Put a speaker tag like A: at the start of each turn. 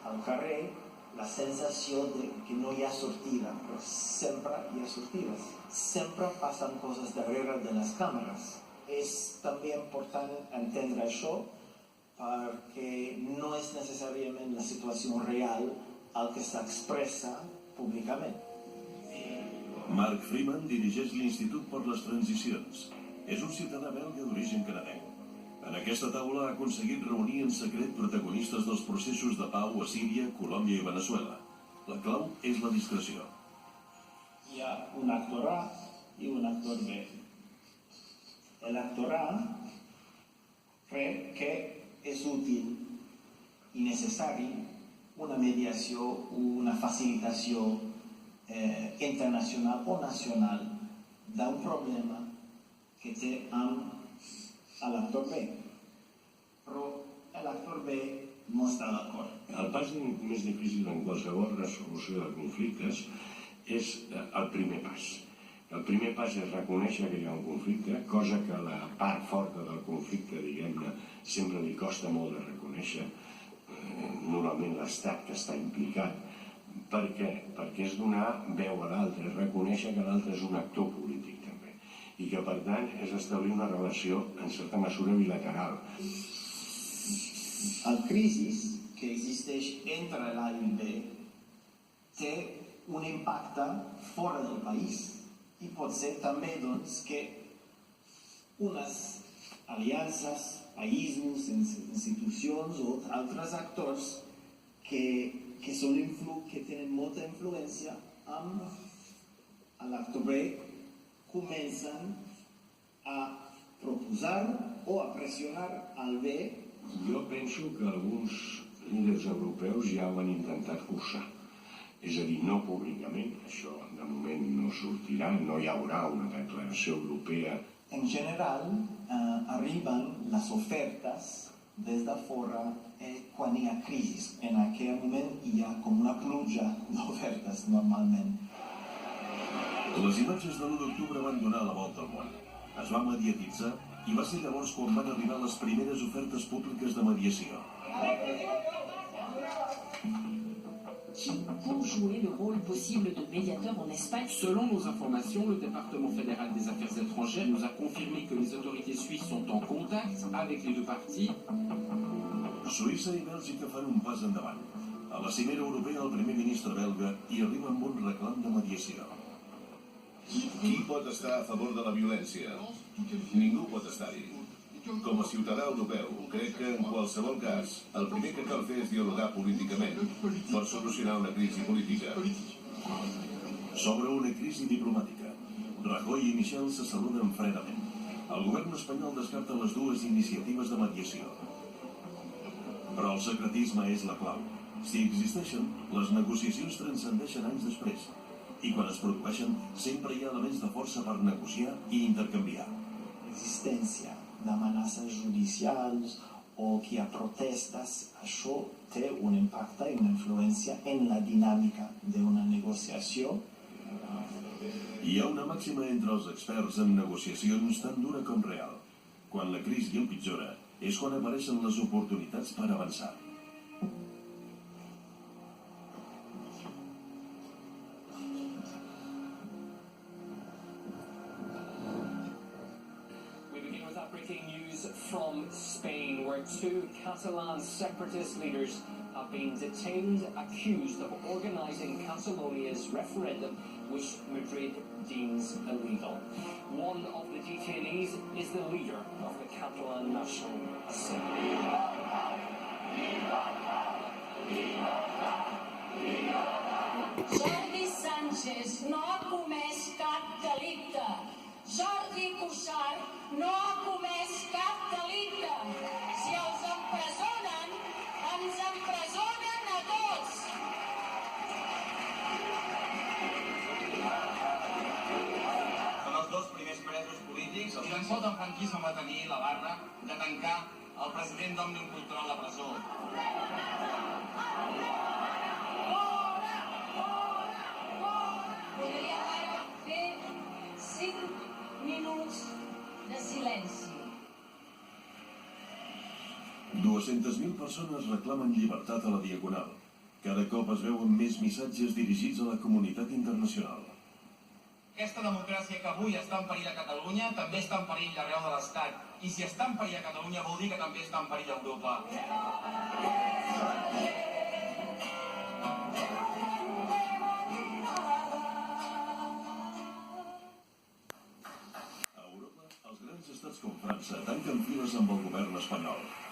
A: al carrer la sensació de que no hi ha sortida, però sempre hi ha sortides. Sempre passen coses darrere de les càmeres. És també important entendre això perquè no és necessàriament la situació real el que s'expressa públicament.
B: Mark Freeman dirigeix l'Institut per les Transicions. És un ciutadà belga d'origen canadenc. En aquesta taula ha aconseguit reunir en secret protagonistes dels processos de pau a Síria, Colòmbia i Venezuela. La clau és la discreció.
A: Hi ha un actor A i un actor B. L'actor A creu que és útil i necessari una mediació, una facilitació internacional o nacional d'un problema que té amb l'actor B. Però l'actor B no està d'acord.
C: El pas més difícil en qualsevol resolució de conflictes és el primer pas. El primer pas és reconèixer que hi ha un conflicte, cosa que a la part forta del conflicte, diguem-ne, sempre li costa molt de reconèixer, normalment l'estat que està implicat. Per què? Perquè és donar veu a l'altre, és reconèixer que l'altre és un actor polític també, i que per tant és establir una relació en certa mesura bilateral.
A: El crisi que existeix entre l'A i el B té un impacte fora del país i pot ser també que unes aliances, països, institucions o altres actors que tenen molta influència amb l'actor B comencen a proposar o a pressionar el B.
C: Jo penso que alguns líders europeus ja ho han intentat cursar. És a dir, no públicament, això de moment no sortirà, no hi haurà una declaració europea.
A: En general, arriben les ofertes des de fora quan hi ha crisi. En aquell moment hi ha com una pluja d'ofertes normalment.
B: Les imatges de l'1 d'octubre van donar la volta al món. Es va mediatitzar i va ser llavors quan van arribar les primeres ofertes públiques de mediació.
D: Qui pour jouer le rôle possible de médiateur en Espagne?
E: Selon nos informations, le département fédéral des affaires étrangères nous a confirmé que les autorités suisses sont en contact avec les deux parties.
B: Suïssa i Bèlgica fan un pas endavant. A la cimera europea el primer ministre belga hi arriba amb un reclam de mediació.
F: Qui pot estar a favor de la violència? Ningú pot estar-hi. Com a ciutadà europeu, crec que en qualsevol cas, el primer que cal fer és dialogar políticament per solucionar una crisi política.
B: S'obre una crisi diplomàtica. Rajoy i Michel se saluden fredament. El govern espanyol descarta les dues iniciatives de mediació. Però el secretisme és la clau. Si existeixen, les negociacions transcendeixen anys després. I quan es produeixen, sempre hi ha elements de força per negociar i intercanviar.
A: L'existència d'amenaces judicials o que hi ha protestes, això té un impacte i una influència en la dinàmica d'una negociació.
B: Hi ha una màxima entre els experts en negociacions tan dura com real. Quan la crisi empitjora, és quan apareixen les oportunitats per avançar.
E: Breaking news from Spain, where two Catalan separatist leaders have been detained, accused of organising Catalonia's referendum, which Madrid deems illegal. One of the detainees is the leader of the Catalan National Assembly.
G: Jordi Sánchez no ha comès cap delicte. Jordi Cuixart no ha comès cap delicte. Si els empresonen, ens empresonen a tots.
H: Són els dos primers presos polítics. I tan sols el franquisme va tenir la barra de tancar el president d'Òmnium Cultural a la presó.
G: Podria fer 5 minuts de silenci.
B: 200.000 persones reclamen llibertat a la Diagonal. Cada cop es veuen més missatges dirigits a la comunitat internacional.
H: Aquesta democràcia que avui està en perill a Catalunya també està en perill arreu de l'Estat. I si està en perill a Catalunya vol dir que també està en perill a Europa.
B: A Europa, els grans estats com França tanquen files amb el govern espanyol.